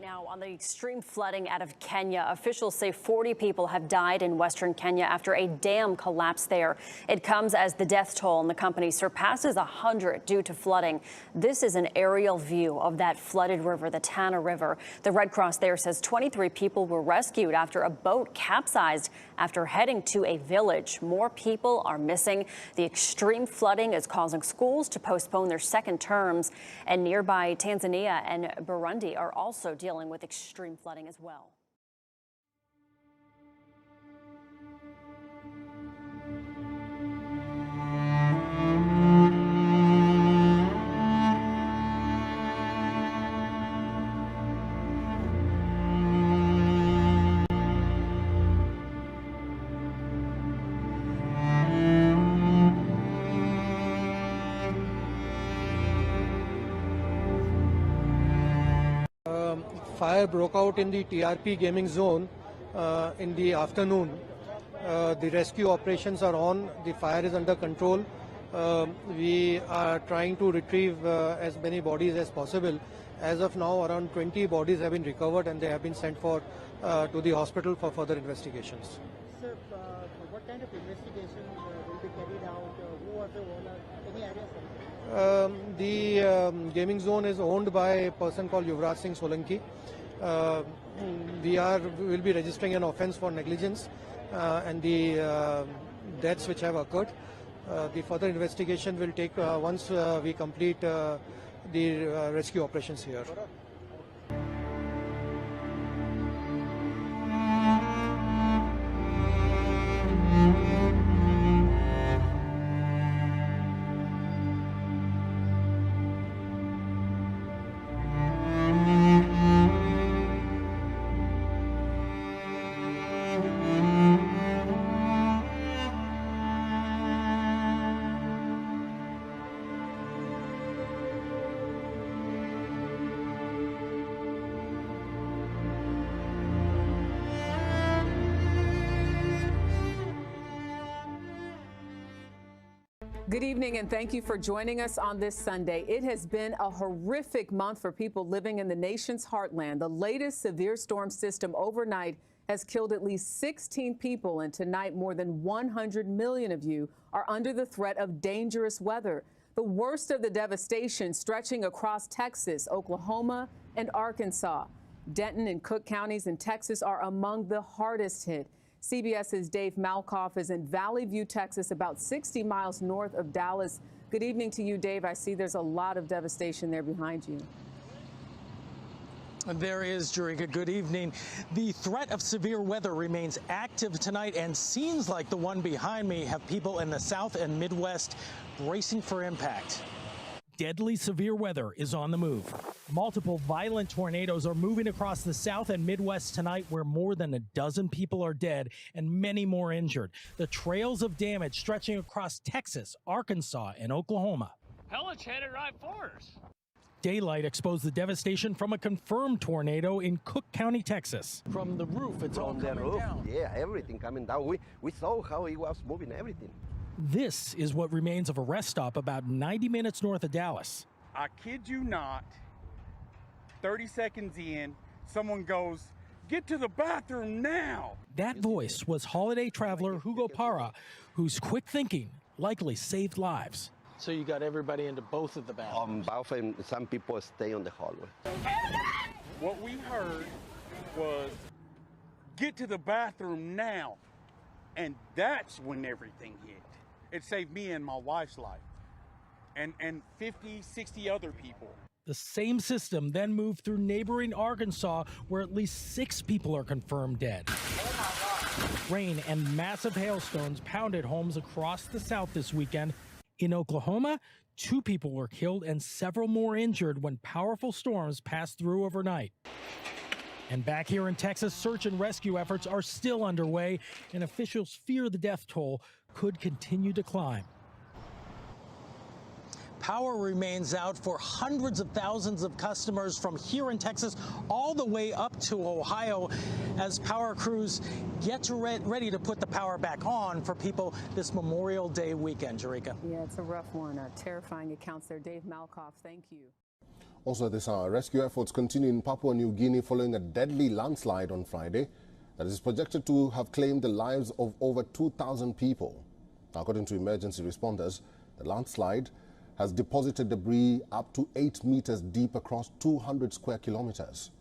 now on the extreme flooding out of Kenya. Officials say 40 people have died in western Kenya after a dam collapsed there. It comes as the death toll in the country surpasses 100 due to flooding. This is an aerial view of that flooded river, the Tana River. The Red Cross there says 23 people were rescued after a boat capsized after heading to a village. More people are missing. The extreme flooding is causing schools to postpone their second terms, and nearby Tanzania and Burundi are also dealing with extreme flooding as well. Fire broke out in the TRP gaming zone in the afternoon. The rescue operations are on. The fire is under control. We are trying to retrieve as many bodies as possible. As of now, around 20 bodies have been recovered and they have been sent to the hospital for further investigations. Sir, what kind of investigation will be carried out? Who was the owner? Any idea? The gaming zone is owned by a person called Yuvraj Singh Solanki. We will be registering an offence for negligence and the deaths which have occurred. The further investigation will take once we complete the rescue operations here. Good evening, and thank you for joining us on this Sunday. It has been a horrific month for people living in the nation's heartland. The latest severe storm system overnight has killed at least 16 people, and tonight more than 100 million of you are under the threat of dangerous weather. The worst of the devastation stretching across Texas, Oklahoma, and Arkansas. Denton and Cook counties in Texas are among the hardest hit. CBS's Dave Malkoff is in Valley View, Texas, about 60 miles north of Dallas. Good evening to you, Dave. I see there's a lot of devastation there behind you. There is, Jerika. Good evening. The threat of severe weather remains active tonight, and scenes like the one behind me have people in the South and Midwest bracing for impact. Deadly severe weather is on the move. Multiple violent tornadoes are moving across the South and Midwest tonight, where more than a dozen people are dead and many more injured. The trails of damage stretching across Texas, Arkansas, and Oklahoma. Hellish headed right for us. Daylight exposed the devastation from a confirmed tornado in Cook County, Texas. From the roof, it's all coming down. Yeah, everything coming down. We saw how it was moving, everything. This is what remains of a rest stop about 90 minutes north of Dallas. I kid you not, 30 seconds in, someone goes, "Get to the bathroom now." That voice was holiday traveler Hugo Parra, whose quick thinking likely saved lives. So you got everybody into both of the bathrooms? Both, and some people stay on the hallway. What we heard was, "Get to the bathroom now." And that's when everything hit. It saved me and my wife's life, and 50, 60 other people. The same system then moved through neighboring Arkansas, where at least 6 people are confirmed dead. Rain and massive hailstones pounded homes across the South this weekend. In Oklahoma, 2 people were killed and several more injured when powerful storms passed through overnight. And back here in Texas, search and rescue efforts are still underway, and officials fear the death toll could continue to climb. Power remains out for hundreds of thousands of customers from here in Texas all the way up to Ohio as power crews get ready to put the power back on for people this Memorial Day weekend, Jerika. Yeah, it's a rough one. Terrifying accounts there. Dave Malkoff, thank you. Also this hour, rescue efforts continue in Papua New Guinea following a deadly landslide on Friday that is projected to have claimed the lives of over 2,000 people. According to emergency responders, the landslide has deposited debris up to 8 meters deep across 200 square kilometers.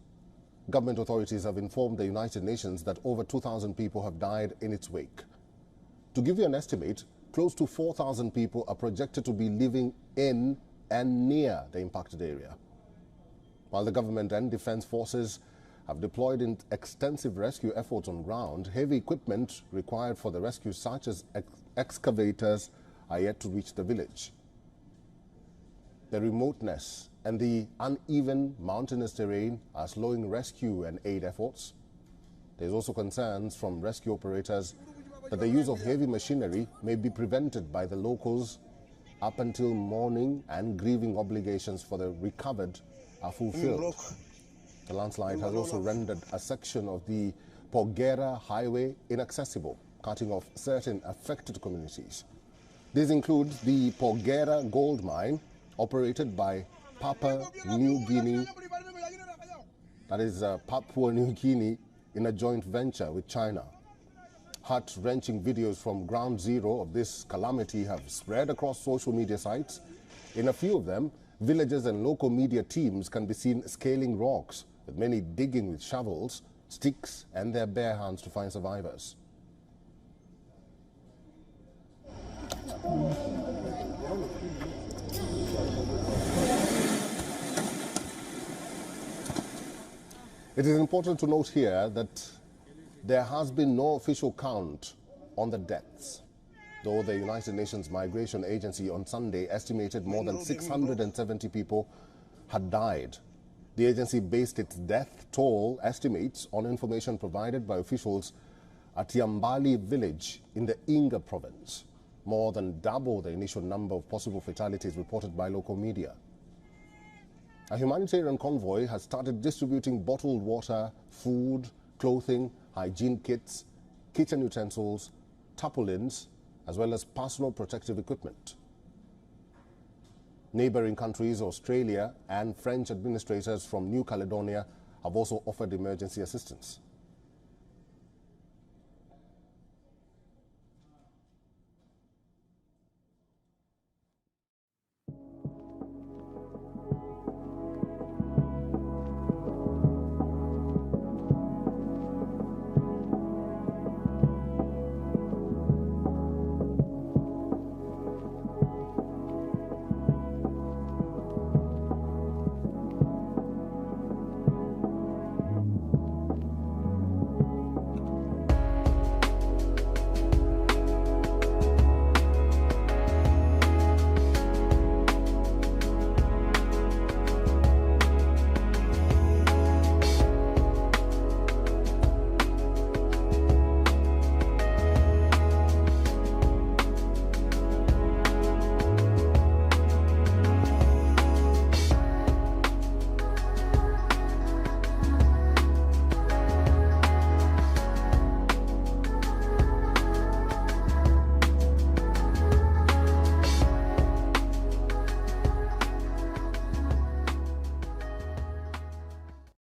Government authorities have informed the United Nations that over 2,000 people have died in its wake. To give you an estimate, close to 4,000 people are projected to be living in and near the impacted area. While the government and defense forces have deployed in extensive rescue efforts on ground, heavy equipment required for the rescue, such as excavators, are yet to reach the village. The remoteness and the uneven mountainous terrain are slowing rescue and aid efforts. There's also concerns from rescue operators that the use of heavy machinery may be prevented by the locals up until mourning and grieving obligations for the recovered are fulfilled. The landslide has also rendered a section of the Porgera Highway inaccessible, cutting off certain affected communities. This includes the Porgera gold mine, operated by Papua New Guinea, that is Papua New Guinea, in a joint venture with China. Heart-wrenching videos from ground zero of this calamity have spread across social media sites. In a few of them, villagers and local media teams can be seen scaling rocks, with many digging with shovels, sticks and their bare hands to find survivors. It is important to note here that there has been no official count on the deaths, though the United Nations Migration Agency on Sunday estimated more than 670 people had died. The agency based its death toll estimates on information provided by officials at Yambali village in the Inga province, more than double the initial number of possible fatalities reported by local media. A humanitarian convoy has started distributing bottled water, food, clothing, hygiene kits, kitchen utensils, tarpaulins, as well as personal protective equipment. Neighboring countries, Australia and French administrators from New Caledonia have also offered emergency assistance.